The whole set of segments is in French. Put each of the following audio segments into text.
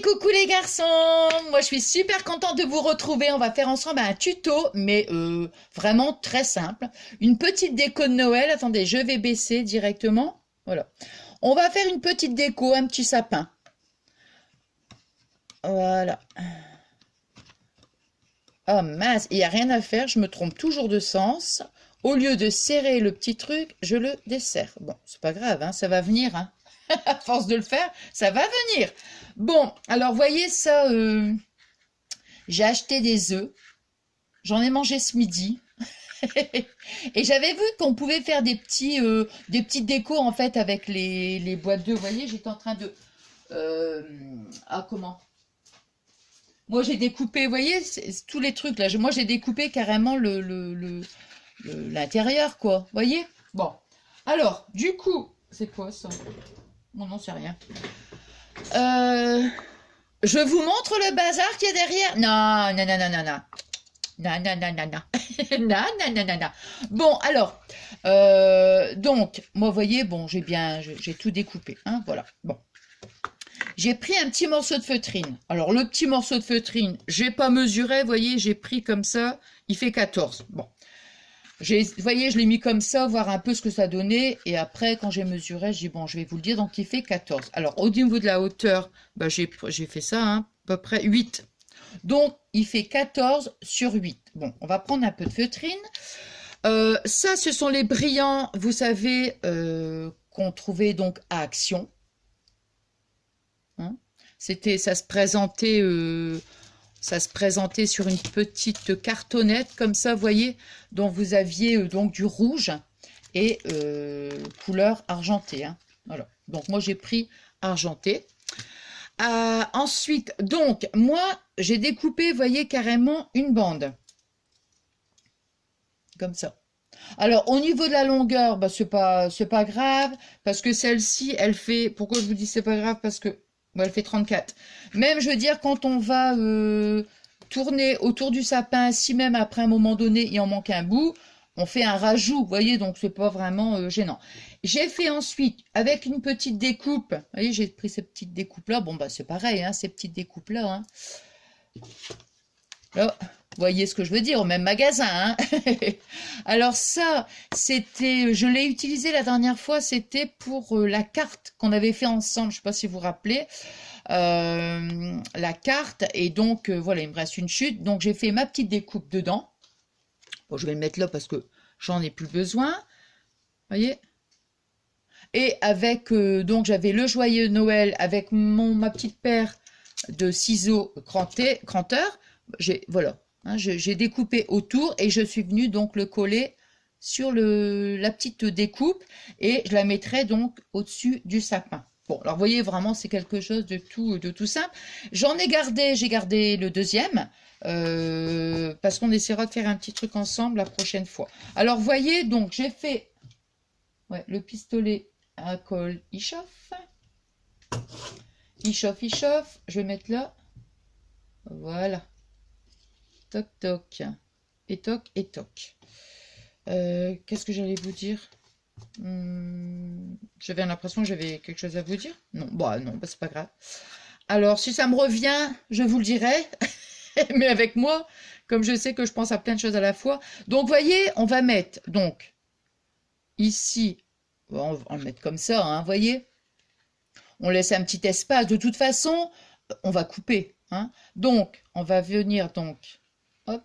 Coucou les garçons, moi je suis super contente de vous retrouver. On va faire ensemble un tuto, mais vraiment très simple. Une petite déco de Noël. Attendez, je vais baisser directement. Voilà. On va faire une petite déco, un petit sapin. Voilà. Oh mince, il n'y a rien à faire, je me trompe toujours de sens. Au lieu de serrer le petit truc, je le desserre. Bon, c'est pas grave, hein, ça va venir, hein. À force de le faire, ça va venir. Bon, alors voyez ça, j'ai acheté des œufs, j'en ai mangé ce midi. Et j'avais vu qu'on pouvait faire des petites décos en fait avec les boîtes d'œufs. Vous voyez, j'étais en train de... comment? Moi j'ai découpé, vous voyez, tous les trucs là. Moi j'ai découpé carrément l'intérieur, quoi. Vous voyez? Bon. Alors, du coup, c'est quoi ça? Non, c'est rien. Je vous montre le bazar qu'il y a derrière. Non, non, non, non, non, non. Non, non, non, non, non. Non, non, non, non, non. Bon, alors, donc, moi, vous voyez, bon, j'ai tout découpé, hein, voilà. Bon. J'ai pris un petit morceau de feutrine. Alors, le petit morceau de feutrine, j'ai pas mesuré, vous voyez, j'ai pris comme ça, il fait 14. Bon. Vous voyez, je l'ai mis comme ça, voir un peu ce que ça donnait. Et après, quand j'ai mesuré, j'ai dit, bon, je vais vous le dire. Donc, il fait 14. Alors, au niveau de la hauteur, bah, j'ai fait ça, hein, à peu près 8. Donc, il fait 14 sur 8. Bon, on va prendre un peu de feutrine. Ça, ce sont les brillants, vous savez, qu'on trouvait donc à Action. Hein, ça se présentait... ça se présentait sur une petite cartonnette comme ça, vous voyez, dont vous aviez donc du rouge et couleur argentée. Hein. Voilà. Donc moi j'ai pris argenté. Ensuite, donc moi j'ai découpé, vous voyez, carrément une bande. Comme ça. Alors au niveau de la longueur, bah, c'est pas grave, parce que celle-ci, elle fait. Pourquoi je vous dis c'est pas grave? Parce que bon, elle fait 34. Même, je veux dire, quand on va tourner autour du sapin, si même après un moment donné, il en manque un bout, on fait un rajout, vous voyez, donc c'est pas vraiment gênant. J'ai fait ensuite, avec une petite découpe, vous voyez, j'ai pris ces petites découpes-là, bon, bah c'est pareil, hein, ces petites découpes-là. Hein. Là, vous voyez ce que je veux dire, au même magasin. Hein. Alors ça, je l'ai utilisé la dernière fois, c'était pour la carte qu'on avait fait ensemble, je ne sais pas si vous vous rappelez, la carte, et donc voilà, il me reste une chute, donc j'ai fait ma petite découpe dedans. Bon, je vais le mettre là parce que j'en ai plus besoin, vous voyez. Et avec, donc j'avais le joyeux Noël avec ma petite paire de ciseaux cranteurs, voilà. Hein, j'ai découpé autour et je suis venue donc le coller sur la petite découpe et je la mettrai donc au-dessus du sapin. Bon, alors vous voyez, vraiment, c'est quelque chose de tout simple. J'ai gardé le deuxième, parce qu'on essaiera de faire un petit truc ensemble la prochaine fois. Alors, vous voyez, donc, j'ai fait le pistolet à colle, il chauffe. Il chauffe, il chauffe. Je vais mettre là. Voilà. Toc, toc. Et toc, et toc. Qu'est-ce que j'allais vous dire? J'avais l'impression que j'avais quelque chose à vous dire. Non, bah non, bah c'est pas grave. Alors, si ça me revient, je vous le dirai. Mais avec moi, comme je sais que je pense à plein de choses à la fois. Donc, vous voyez, on va mettre, donc, ici, on va le mettre comme ça, hein, vous voyez. On laisse un petit espace. De toute façon, on va couper. Hein. Donc, on va venir, donc, hop.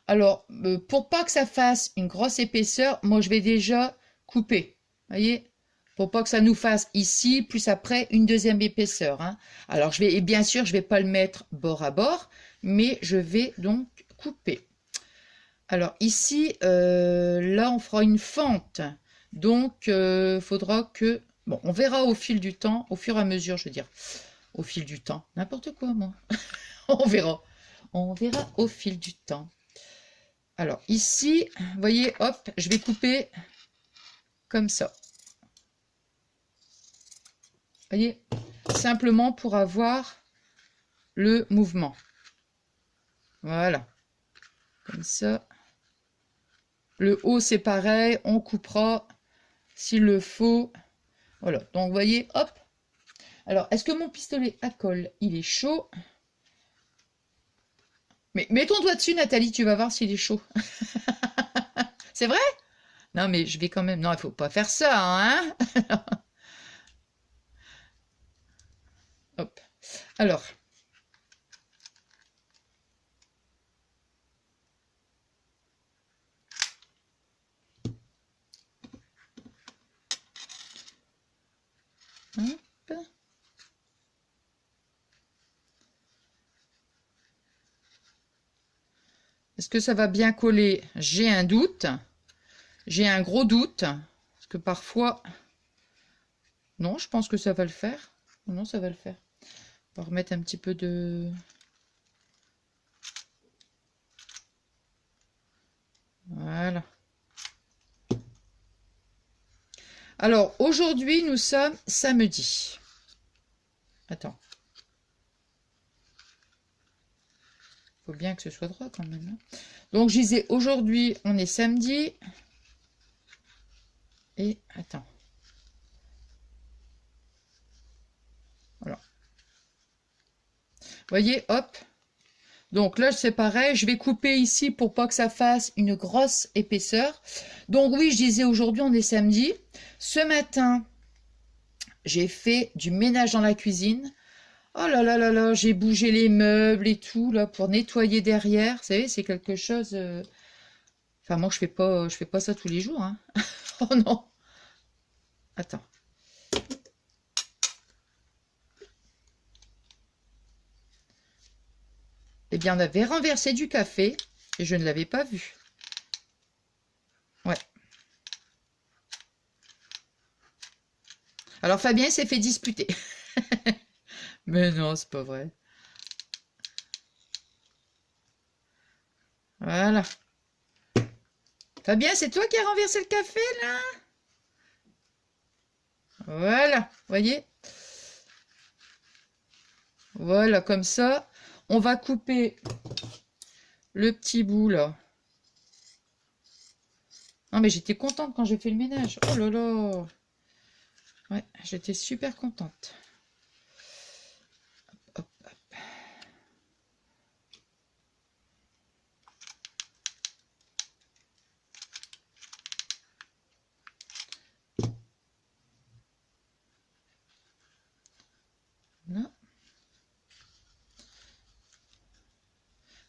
Alors, pour pas que ça fasse une grosse épaisseur, moi, je vais déjà couper. Vous voyez? Pour pas que ça nous fasse ici, plus après, une deuxième épaisseur. Hein. Alors, et bien sûr, je vais pas le mettre bord à bord, mais je vais donc couper. Alors, ici, là, on fera une fente. Donc, faudra que... Bon, on verra au fil du temps, au fur et à mesure, je veux dire. Au fil du temps. N'importe quoi, moi. On verra. On verra au fil du temps. Alors, ici, vous voyez, hop, je vais couper comme ça. Vous voyez, simplement pour avoir le mouvement. Voilà. Comme ça. Le haut, c'est pareil. On coupera s'il le faut. Voilà. Donc, vous voyez, hop. Alors, est-ce que mon pistolet à colle, il est chaud? Mais mets ton doigt dessus, Nathalie, tu vas voir s'il est chaud. C'est vrai? Non, mais je vais quand même... Non, il faut pas faire ça, hein? Hop. Alors... Hop. Est-ce que ça va bien coller? J'ai un doute. J'ai un gros doute. Parce que parfois... Non, je pense que ça va le faire. Non, ça va le faire. On va remettre un petit peu de... Voilà. Alors, aujourd'hui, nous sommes samedi. Attends. Faut bien que ce soit droit quand même. Hein. Donc, je disais, aujourd'hui, on est samedi. Et, attends. Voilà. Vous voyez, hop. Donc là, c'est pareil. Je vais couper ici pour pas que ça fasse une grosse épaisseur. Donc oui, je disais, aujourd'hui, on est samedi. Ce matin, j'ai fait du ménage dans la cuisine. Oh là là là là, j'ai bougé les meubles et tout, là, pour nettoyer derrière. Vous savez, c'est quelque chose... Enfin, moi, je fais pas ça tous les jours, hein. Oh non. Attends. Eh bien, on avait renversé du café et je ne l'avais pas vu. Ouais. Alors, Fabien s'est fait disputer. Mais non, c'est pas vrai. Voilà. Fabien, c'est toi qui as renversé le café, là? Voilà, voyez? Voilà, comme ça. On va couper le petit bout, là. Non, mais j'étais contente quand j'ai fait le ménage. Oh là là. Ouais, j'étais super contente. Hop, hop, hop. Là.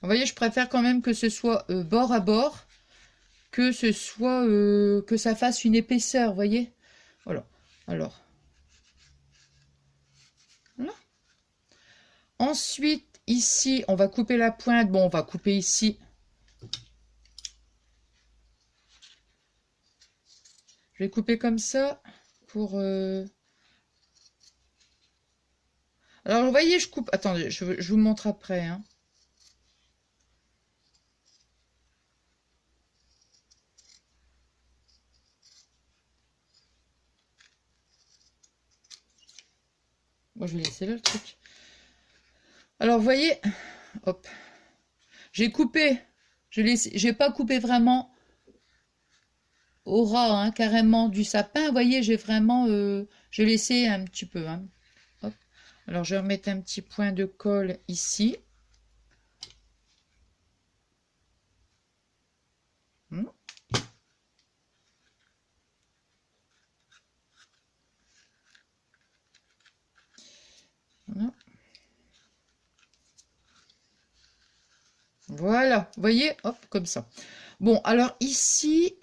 Vous voyez, je préfère quand même que ce soit bord à bord, que ce soit que ça fasse une épaisseur, vous voyez. Voilà. Alors. Voilà. Ensuite, ici, on va couper la pointe. Bon, on va couper ici. Je vais couper comme ça pour... Alors, vous voyez, je coupe... Attendez, je vous montre après, hein. Moi, je vais laisser là le truc. Alors, vous voyez, hop, j'ai coupé, j'ai pas coupé vraiment au ras, hein, carrément du sapin. Vous voyez, j'ai vraiment, j'ai laissé un petit peu. Hein. Hop. Alors, je vais remettre un petit point de colle ici. Voilà, vous voyez, hop, comme ça. Bon, alors ici,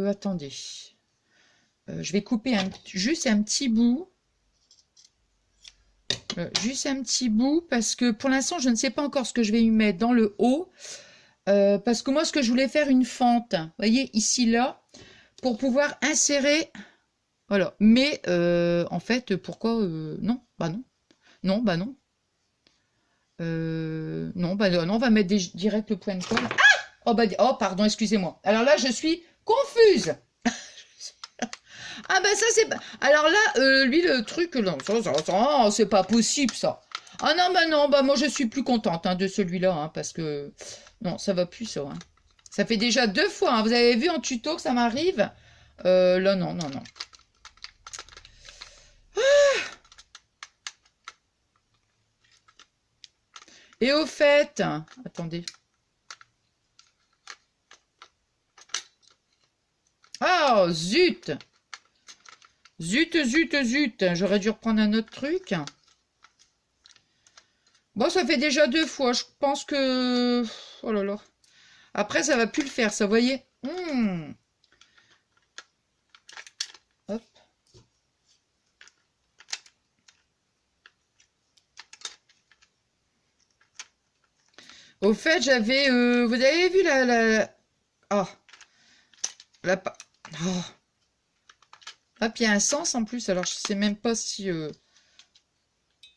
attendez. Je vais couper juste un petit bout. Juste un petit bout, parce que pour l'instant, je ne sais pas encore ce que je vais y mettre dans le haut. Parce que moi, ce que je voulais faire, une fente, vous voyez, ici, là, pour pouvoir insérer... Voilà, mais en fait, pourquoi... non, bah non. Non, bah non. Non, bah non, on va mettre direct le point de colle. Ah oh, bah, oh, pardon, excusez-moi. Alors là, je suis confuse. Ah bah ça, c'est... Alors là, lui, le truc, non, ça, c'est pas possible, ça. Ah non, bah moi, je suis plus contente hein, de celui-là, hein, parce que... Non, ça va plus, ça. Hein. Ça fait déjà 2 fois, hein. Vous avez vu en tuto que ça m'arrive. Là, non. Ah Et au fait, attendez. Oh, zut! Zut, zut, zut. J'aurais dû reprendre un autre truc. Bon, ça fait déjà 2 fois. Je pense que... Oh là là. Après, ça va plus le faire, ça, vous voyez. Hop. Au fait, j'avais... vous avez vu Oh. Oh. Hop, il y a un sens en plus. Alors, je sais même pas si...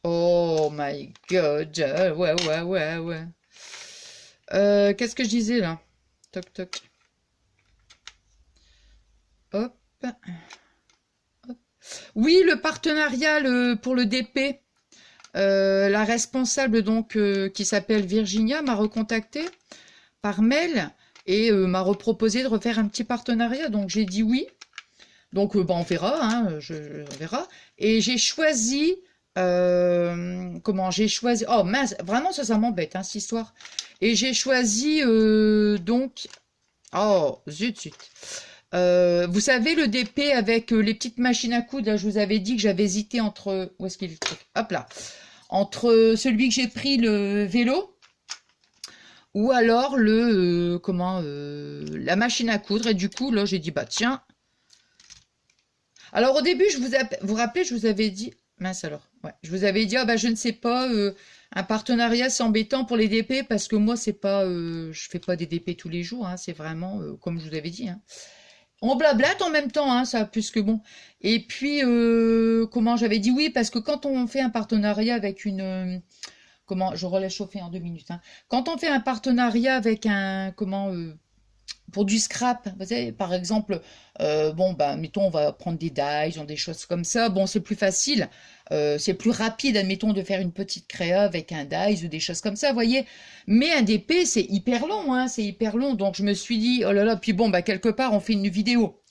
Oh my God. Ouais, ouais, ouais, ouais. Qu'est-ce que je disais, là? Toc, toc. Hop. Hop. Oui, le partenariat pour le DP. La responsable, donc, qui s'appelle Virginia, m'a recontacté par mail et m'a reproposé de refaire un petit partenariat. Donc, j'ai dit oui. Donc, on verra, hein, on verra. Et j'ai choisi... comment j'ai choisi... Oh mince, vraiment ça m'embête, hein, cette histoire. Et j'ai choisi, donc... Oh, zut, zut. Vous savez, le DP avec les petites machines à coudre, là, je vous avais dit que j'avais hésité entre... Où est-ce qu'il est le truc? Hop là. Entre celui que j'ai pris, le vélo, ou alors la machine à coudre. Et du coup, là, j'ai dit, bah tiens... Alors au début, vous rappelez, je vous avais dit, mince alors, ouais, je vous avais dit, ah bah je ne sais pas, un partenariat c'est embêtant pour les DP parce que moi c'est pas, je fais pas des DP tous les jours, hein, c'est vraiment comme je vous avais dit. Hein. On blablate en même temps, hein, ça plus que bon. Et puis comment j'avais dit oui parce que quand on fait un partenariat avec une, je relève chauffer en 2 minutes. Hein. Quand on fait un partenariat avec un pour du scrap, vous savez, par exemple, bon, bah, mettons, on va prendre des dies, des choses comme ça. Bon, c'est plus facile, c'est plus rapide, admettons, de faire une petite créa avec un dies ou des choses comme ça, vous voyez. Mais un DP, c'est hyper long, hein, c'est hyper long. Donc, je me suis dit, oh là là, puis bon, bah, quelque part, on fait une vidéo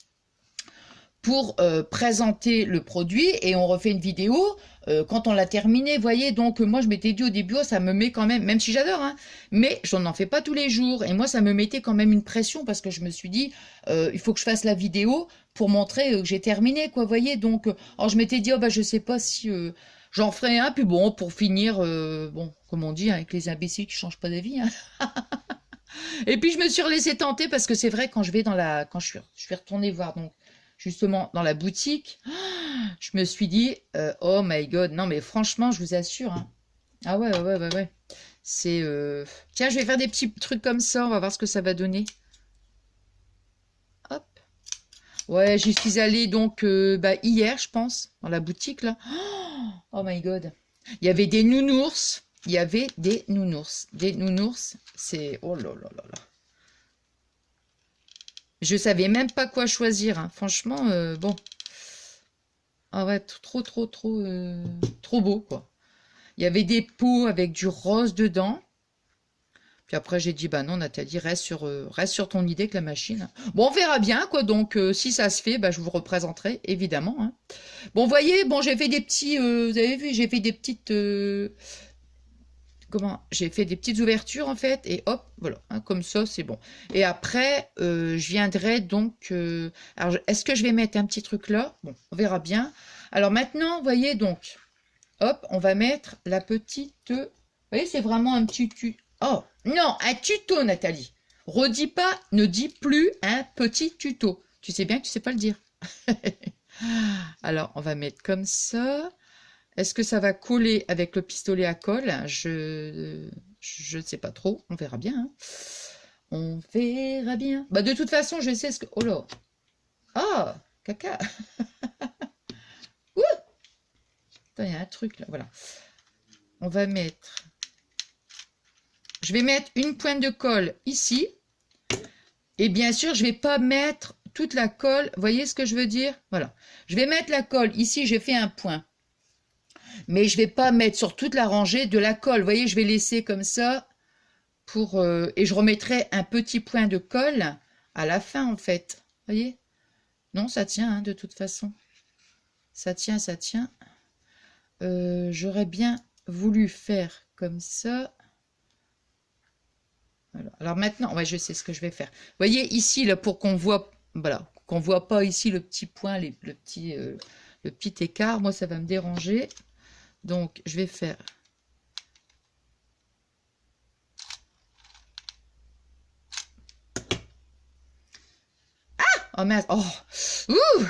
pour présenter le produit et on refait une vidéo quand on l'a terminé, voyez. Donc moi je m'étais dit au début, oh, ça me met quand même si j'adore, hein, mais je n'en fais pas tous les jours et moi ça me mettait quand même une pression parce que je me suis dit, il faut que je fasse la vidéo pour montrer que j'ai terminé, quoi, voyez. Donc alors je m'étais dit, oh bah je sais pas si j'en ferai un, puis bon, pour finir, bon, comme on dit, avec les imbéciles qui changent pas d'avis, hein. Et puis je me suis laissé tenter parce que c'est vrai, quand je vais quand je suis retournée voir donc justement dans la boutique, je me suis dit, oh my God, non mais franchement, je vous assure, hein. Ah ouais, ouais, ouais, ouais. C'est... Tiens, je vais faire des petits trucs comme ça, on va voir ce que ça va donner. Hop. Ouais, j'y suis allée donc hier, je pense, dans la boutique, là. Oh my God. Il y avait des nounours. Il y avait des nounours. Des nounours, c'est... Oh là là là là. Je savais même pas quoi choisir, hein. Franchement, bon. Ah ouais, trop, trop, trop, trop beau, quoi. Il y avait des pots avec du rose dedans. Puis après, j'ai dit, bah non, Nathalie, reste sur ton idée que la machine. Bon, on verra bien, quoi. Donc, si ça se fait, bah, je vous représenterai, évidemment. Hein. Bon, vous voyez, bon, j'ai fait des petits... vous avez vu, j'ai fait des petites... j'ai fait des petites ouvertures, en fait. Et hop, voilà. Hein, comme ça, c'est bon. Et après, je viendrai donc... alors, est-ce que je vais mettre un petit truc là? Bon, on verra bien. Alors maintenant, vous voyez, donc... Hop, on va mettre la petite... Vous voyez, c'est vraiment un petit... Oh, non, un tuto, Nathalie. Redis pas, ne dis plus un petit tuto. Tu sais bien que tu sais pas le dire. Alors, on va mettre comme ça. Est-ce que ça va coller avec le pistolet à colle? Je ne sais pas trop. On verra bien. Hein. On verra bien. Bah, de toute façon, je sais ce que... Oh là. Oh, caca. Ouh. Attends, il y a un truc là. Voilà. On va mettre... Je vais mettre une pointe de colle ici. Et bien sûr, je ne vais pas mettre toute la colle. Vous voyez ce que je veux dire? Voilà. Je vais mettre la colle. Ici, j'ai fait un point. Mais je ne vais pas mettre sur toute la rangée de la colle. Vous voyez, je vais laisser comme ça. Et je remettrai un petit point de colle à la fin, en fait. Vous voyez? Non, ça tient, hein, de toute façon. Ça tient, ça tient. J'aurais bien voulu faire comme ça. Alors maintenant, ouais, je sais ce que je vais faire. Vous voyez ici, là, pour qu'on voit, voilà, qu'on voit pas ici le petit point, le petit écart, moi, ça va me déranger. Donc, je vais faire... Oh merde, oh, ouh,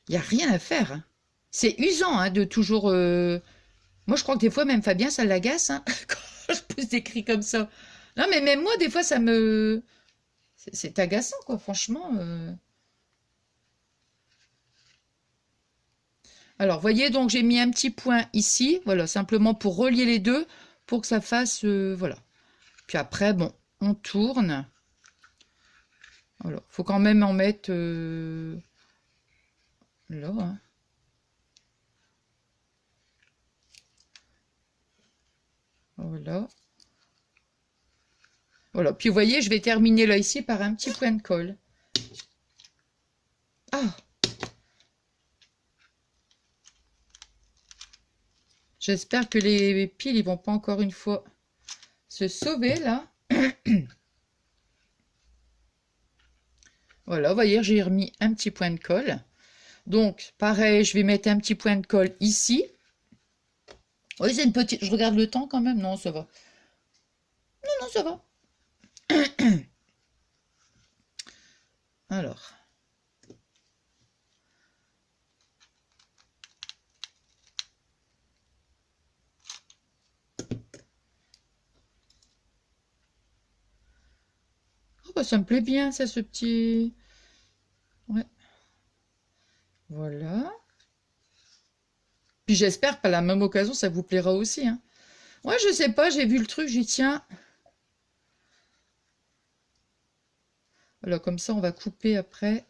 il n'y a rien à faire, hein. C'est usant, hein, de toujours... Moi, je crois que des fois, même Fabien, ça l'agace, hein, quand je pousse des cris comme ça. Non, mais même moi, des fois, ça me... C'est agaçant, quoi, franchement. Alors, voyez, donc, j'ai mis un petit point ici, voilà, simplement pour relier les deux, pour que ça fasse... voilà. Puis après, bon, on tourne. Voilà, faut quand même en mettre... là, hein. Voilà. Voilà. Puis vous voyez, je vais terminer là ici par un petit point de colle. Ah! J'espère que les piles, ils vont pas encore une fois se sauver là. Voilà, vous voyez, j'ai remis un petit point de colle. Donc, pareil, je vais mettre un petit point de colle ici. Oui, c'est une petite... Je regarde le temps quand même. Non, ça va. Non, non, ça va. Alors. Oh, bah, ça me plaît bien, ça, ce petit... Ouais. Voilà. Puis j'espère qu'à la même occasion, ça vous plaira aussi, hein. Ouais, je sais pas, j'ai vu le truc, j'y tiens. Voilà, comme ça, on va couper après.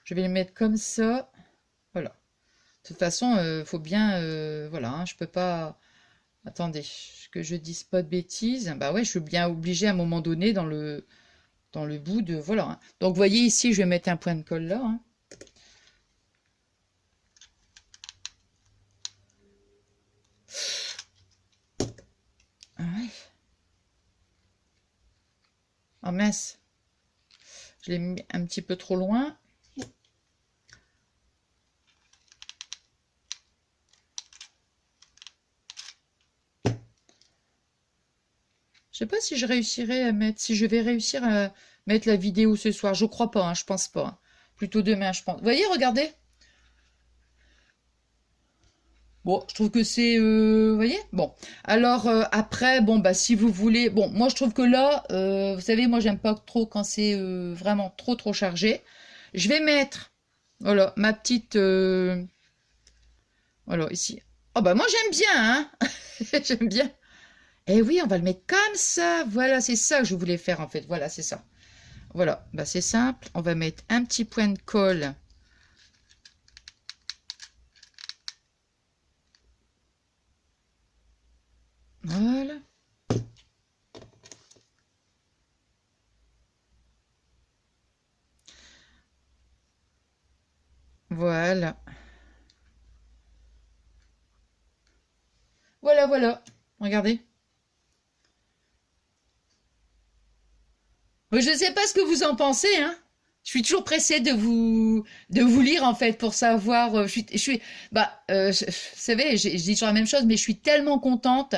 Je vais les mettre comme ça. Voilà. De toute façon, faut bien... voilà, hein, je peux pas... Attendez, que je dise pas de bêtises. Bah ouais, je suis bien obligée à un moment donné dans le bout de... Voilà, hein. Donc, vous voyez ici, je vais mettre un point de colle là, hein. Ah ouais. Oh mince. Je l'ai mis un petit peu trop loin. Je sais pas si je réussirai à mettre... Si je vais réussir à mettre la vidéo ce soir. Je crois pas, hein, je pense pas, hein. Plutôt demain, je pense. Vous voyez, regardez. Bon, je trouve que c'est... vous voyez? Bon. Alors, après, bon, bah, si vous voulez... Bon, moi, je trouve que là, vous savez, moi, j'aime pas trop quand c'est vraiment trop chargé. Je vais mettre, voilà, ma petite... voilà, ici. Oh, bah, moi, j'aime bien, hein. J'aime bien. Eh oui, on va le mettre comme ça. Voilà, c'est ça que je voulais faire, en fait. Voilà, c'est ça. Voilà, bah, c'est simple. On va mettre un petit point de colle. Voilà. Voilà. Voilà, voilà. Regardez. Je ne sais pas ce que vous en pensez, hein. Je suis toujours pressée de vous lire, en fait, pour savoir. Bah, vous savez, je dis toujours la même chose, mais je suis tellement contente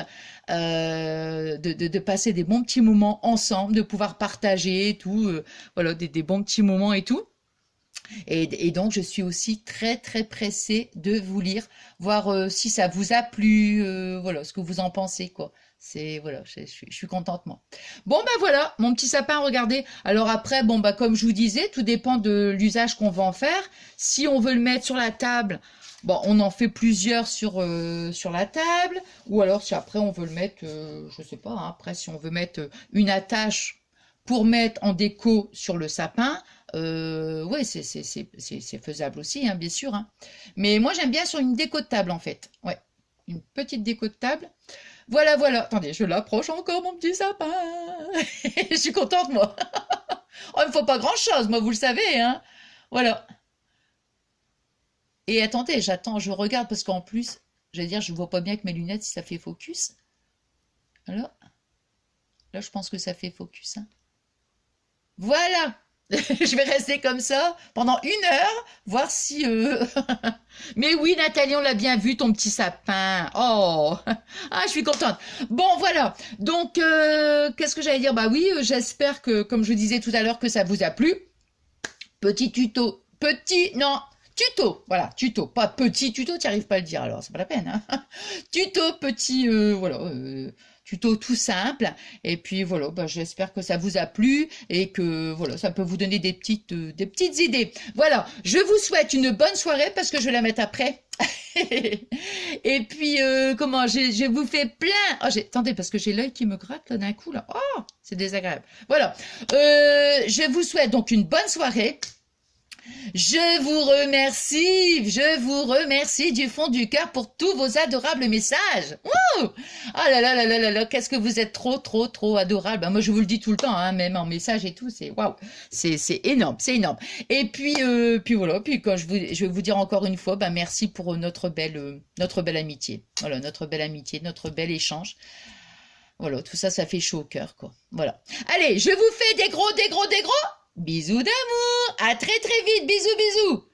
de passer des bons petits moments ensemble, de pouvoir partager et tout, voilà, des bons petits moments et tout. Et donc, je suis aussi très pressée de vous lire, voir si ça vous a plu, voilà, ce que vous en pensez, quoi. C'est, voilà, je suis contente, moi. Bon, ben voilà, mon petit sapin, regardez. Alors après, bon, bah, comme je vous disais, tout dépend de l'usage qu'on va en faire. Si on veut le mettre sur la table, bon, on en fait plusieurs sur la table. Ou alors, si après, on veut le mettre, je sais pas, hein, après, si on veut mettre une attache pour mettre en déco sur le sapin, ouais, c'est faisable aussi, hein, bien sûr, hein. Mais moi, j'aime bien sur une déco de table, en fait. Ouais, une petite déco de table. Voilà, voilà. Attendez, je l'approche encore, mon petit sapin. Je suis contente, moi. Oh, il me faut pas grand-chose, moi, vous le savez, hein. Voilà. Et attendez, j'attends, je regarde, parce qu'en plus, je vais dire, je vois pas bien avec mes lunettes si ça fait focus. Alors, là, je pense que ça fait focus, hein. Voilà. Je vais rester comme ça pendant 1 heure, voir si... Mais oui, Nathalie, on l'a bien vu, ton petit sapin. Oh, ah, je suis contente. Bon, voilà. Donc, qu'est-ce que j'allais dire? Bah oui, j'espère que, comme je disais tout à l'heure, que ça vous a plu. Petit tuto. Non, tuto. Voilà, tuto. Pas petit tuto, tu arrives pas à le dire, alors c'est pas la peine, hein. Tuto, petit, voilà, tuto tout simple. Et puis voilà, bah, j'espère que ça vous a plu et que voilà, ça peut vous donner des petites idées. Voilà, je vous souhaite une bonne soirée parce que je vais la mettre après. Et puis, comment, je vous fais plein. Oh, attendez, parce que j'ai l'œil qui me gratte là d'un coup là. Oh, c'est désagréable. Voilà, je vous souhaite donc une bonne soirée. Je vous remercie du fond du cœur pour tous vos adorables messages. Wouh! Ah là là là là là là, qu'est-ce que vous êtes trop adorables. Ben, moi, je vous le dis tout le temps, hein, même en message et tout, c'est waouh, c'est énorme, c'est énorme. Et puis, puis voilà, puis quand je vais vous dire encore une fois, ben merci pour notre belle amitié. Voilà, notre belle amitié, notre bel échange. Voilà, tout ça, ça fait chaud au cœur, quoi. Voilà. Allez, je vous fais des gros bisous d'amour. À très vite. Bisous.